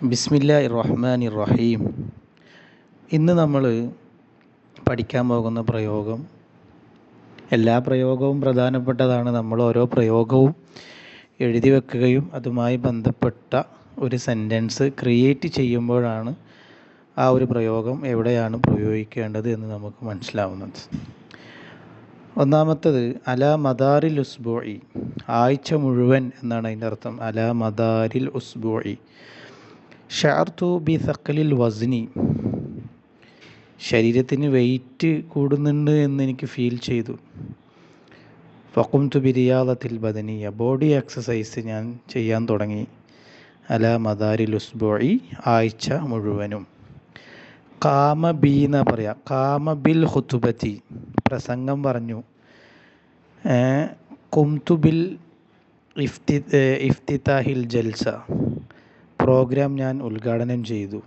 ബിസ്മില്ലാഹിർ റഹ്മാനിർ റഹീം. ഇന്ന് നമ്മൾ പഠിക്കാൻ പോകുന്ന പ്രയോഗം, എല്ലാ പ്രയോഗവും പ്രധാനപ്പെട്ടതാണ്. നമ്മൾ ഓരോ പ്രയോഗവും എഴുതി വെക്കുകയും അതുമായി ബന്ധപ്പെട്ട ഒരു സെൻറ്റൻസ് ക്രിയേറ്റ് ചെയ്യുമ്പോഴാണ് ആ ഒരു പ്രയോഗം എവിടെയാണ് പ്രയോഗിക്കേണ്ടത് എന്ന് നമുക്ക് മനസ്സിലാവുന്നത്. ഒന്നാമത്തത് അലാ മദാരിൽ ഉസ്ബുഇ, ആഴ്ച മുഴുവൻ എന്നാണ് അതിൻ്റെ അർത്ഥം. അലാ മദാരിൽ ഉസ്ബുഇ. ഷഅർതു ബി സഖലിൽ വസ്നി, ശരീരത്തിന് വെയിറ്റ് കൂടുന്നുണ്ട് എന്ന് എനിക്ക് ഫീൽ ചെയ്തു. ഫഖുംതു ബി റിയാദത്തിൽ ബദനിയ, ബോഡി എക്സസൈസ് ഞാൻ ചെയ്യാൻ തുടങ്ങി. അലാ മദാരിൽ ഉസ്ബുഇ, ആഴ്ച മുഴുവനും. ഖാമ ബി എന്ന് പറയാം. ഖാമ ബിൽ ഖുതുബത്തി, പ്രസംഗം പറഞ്ഞു. ഖുംതു ബിൽ ഇഫ്തിതാഹിൽ ജൽസ, പ്രോഗ്രാം ഞാൻ ഉദ്ഘാടനം ചെയ്തു.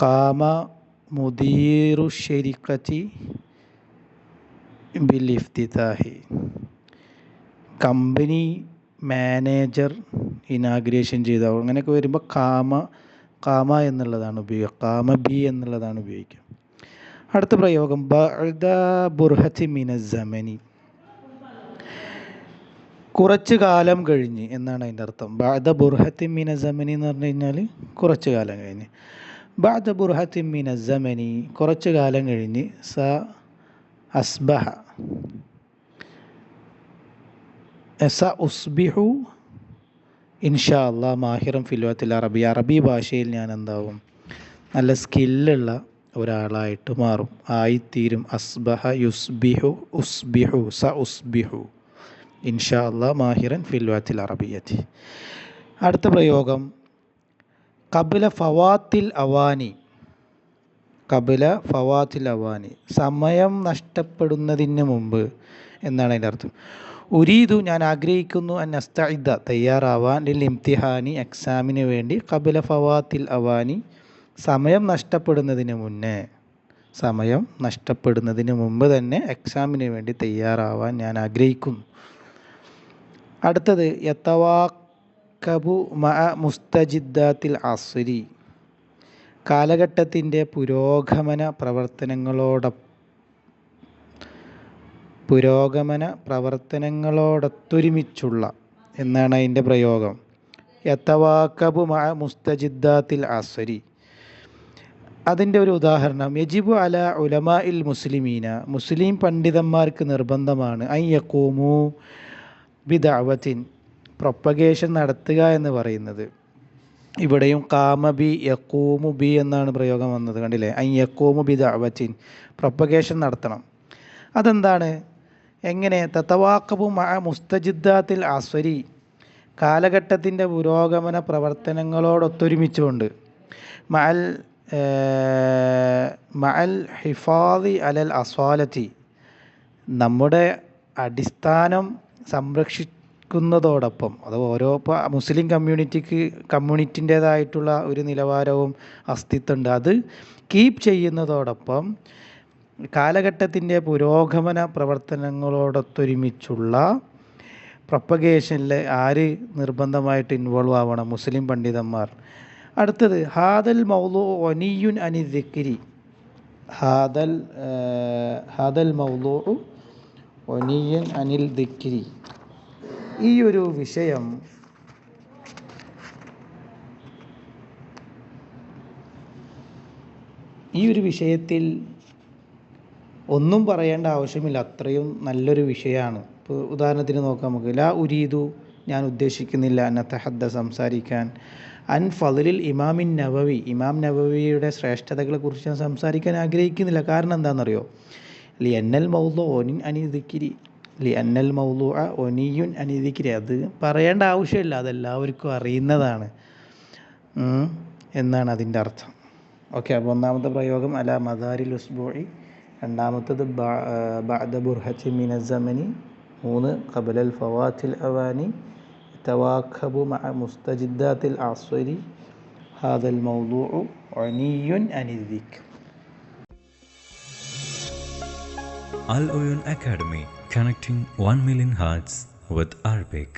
ഖാമ മുദീറു ശരിക്കത്തി ബിൽ ഇഫ്തിതാഹി, കമ്പനി മാനേജർ ഇനാഗ്രേഷൻ ചെയ്തു. അങ്ങനെയൊക്കെ വരുമ്പോൾ ഖാമ എന്നുള്ളതാണ് ഉപയോഗിക്കുക, ഖാമ ബി എന്നുള്ളതാണ് ഉപയോഗിക്കുക. അടുത്ത പ്രയോഗം ബഅദ ബുർഹത്തി മിനസ് സമനി, കുറച്ച് കാലം കഴിഞ്ഞ് എന്നാണ് അതിൻ്റെ അർത്ഥം. ബഅദ ബുർഹത്തി മിനസ് സമനി എന്ന് പറഞ്ഞു കഴിഞ്ഞാൽ കുറച്ച് കാലം കഴിഞ്ഞ്. ബഅദ ബുർഹത്തി മിനസ് സമനി, കുറച്ച് കാലം കഴിഞ്ഞ്. സ അസ്ബഹ, സ ഉസ്ബിഹു ഇൻഷാ അല്ലാഹ് മാഹിറൻ ഫിൽ ലുഗത്തിൽ അറബി, അറബി ഭാഷയിൽ ഞാൻ എന്താവും, നല്ല സ്കില്ലുള്ള ഒരാളായിട്ട് മാറും, ആയിത്തീരും. അസ്ബഹ യുസ്ബിഹു ഉസ്ബിഹു സ ഉസ്ബിഹു ഇൻഷാ അല്ലാഹ് മാഹിറൻ ഫിൽ ലുഗത്തിൽ അറബിയ്യത്തി. അടുത്ത പ്രയോഗം ഖബ്ല ഫവാത്തിൽ അവാനി, ഖബ്ല ഫവാത്തിൽ അവാനി, സമയം നഷ്ടപ്പെടുന്നതിന് മുമ്പ് എന്നാണ് അതിൻ്റെ അർത്ഥം. ഉരീദു, ഞാൻ ആഗ്രഹിക്കുന്നു. അൻ അസ്തഇദ, തയ്യാറാവാൻ. ലിൽ ഇംതിഹാനി, എക്സാമിന് വേണ്ടി. ഖബ്ല ഫവാത്തിൽ അവാനി, സമയം നഷ്ടപ്പെടുന്നതിന് മുന്നേ, സമയം നഷ്ടപ്പെടുന്നതിന് മുമ്പ് തന്നെ എക്സാമിന് വേണ്ടി തയ്യാറാവാൻ ഞാൻ ആഗ്രഹിക്കുന്നു. അടുത്തത് യതവാക്കബു മഅ മുസ്തജിദ്ദാത്തിൽ അസ്രി, കാലഘട്ടത്തിൻ്റെ പുരോഗമന പ്രവർത്തനങ്ങളോടൊത്തൊരുമിച്ചുള്ള എന്നാണ് അതിൻ്റെ പ്രയോഗം. യതവാക്കബു മഅ മുസ്തജിദ്ദാത്തിൽ അസ്രി. അതിൻ്റെ ഒരു ഉദാഹരണം യജിബു അല ഉലമാഇൽ മുസ്ലിമീന, മുസ്ലിം പണ്ഡിതന്മാർക്ക് നിർബന്ധമാണ്. അൻ യഖൂമു ബിദഅവത്തിൻ, പ്രൊപ്പഗേഷൻ നടത്തുക എന്ന് പറയുന്നത്. ഇവിടെയും ഖാമ ബി യഖൂമു ബി എന്നാണ് പ്രയോഗം വന്നത്, കണ്ടില്ലേ? അൻ യഖൂമു ബിദഅവത്തിൻ, പ്രൊപ്പഗേഷൻ നടത്തണം. അതെന്താണ്, എങ്ങനെ? തതവാഖബു മഅ മുസ്തജിദ്ദാത്തിൽ അസ്രി, കാലഘട്ടത്തിൻ്റെ പുരോഗമന പ്രവർത്തനങ്ങളോടൊത്തൊരുമിച്ചുകൊണ്ട്. മഅൽ ഹിഫാദി അലൽ അസ്വാലത്തി, നമ്മുടെ അടിസ്ഥാനം സംരക്ഷിക്കുന്നതോടൊപ്പം. അത് ഓരോ മുസ്ലിം കമ്മ്യൂണിറ്റിൻ്റേതായിട്ടുള്ള ഒരു നിലവാരവും അസ്തിത്വമുണ്ട്. അത് കീപ്പ് ചെയ്യുന്നതോടൊപ്പം കാലഘട്ടത്തിൻ്റെ പുരോഗമന പ്രവർത്തനങ്ങളോടൊത്തൊരുമിച്ചുള്ള പ്രൊപ്പഗേഷനിൽ ആര് നിർബന്ധമായിട്ട് ഇൻവോൾവ് ആവണം? മുസ്ലിം പണ്ഡിതന്മാർ. അടുത്തത് ഹാദൽ മൗളു ഒനിയുൻ അനി ദിക്രി, ഹാദൽ മൗളു ഒനിയൻ അനിൽ ദിക്രി, ഈ ഒരു വിഷയം വിഷയത്തിൽ ഒന്നും പറയേണ്ട ആവശ്യമില്ല, അത്രയും നല്ലൊരു വിഷയമാണ്. ഇപ്പോൾ ഉദാഹരണത്തിന് നോക്കാം നമുക്ക്. ലാ ഉരീദു, ഞാൻ ഉദ്ദേശിക്കുന്നില്ല. നതഹദ്ദ, സംസാരിക്കാൻ. അൻ ഫളിൽ ഇമാമിൻ നവവി, ഇമാം നവവിയുടെ ശ്രേഷ്ഠതകളെക്കുറിച്ച് ഞാൻ സംസാരിക്കാൻ ആഗ്രഹിക്കുന്നില്ല. കാരണം എന്താണെന്നറിയോ? ലി അന്നൽ മൗളു ഒനിൻ അനി ദിക്രി, ലി അന്നൽ മൗളു ഒനിയുൻ അനി ദിക്രി, അത് പറയേണ്ട ആവശ്യമില്ല, അതെല്ലാവർക്കും അറിയുന്നതാണ് എന്നാണ് അതിൻ്റെ അർത്ഥം. ഓക്കെ, അപ്പോൾ ഒന്നാമത്തെ പ്രയോഗം അല മദാരിൽ ഉസ്ബുഇ, രണ്ടാമത്തത് ബഅദ ബുർഹത്തി മിനസ് സമനി, 3 ഖബ്ലൽ ഫവാത്തിൽ അവാനി, തവാഖബു മഅ മുസ്തജിദ്ദാത്തിൽ അസ്രി, ഹാദൽ മൗളൂഉ ഒനിയുൻ അനി ദിക്ർ. Al Oyun Academy, connecting 1 million hearts with Arabic.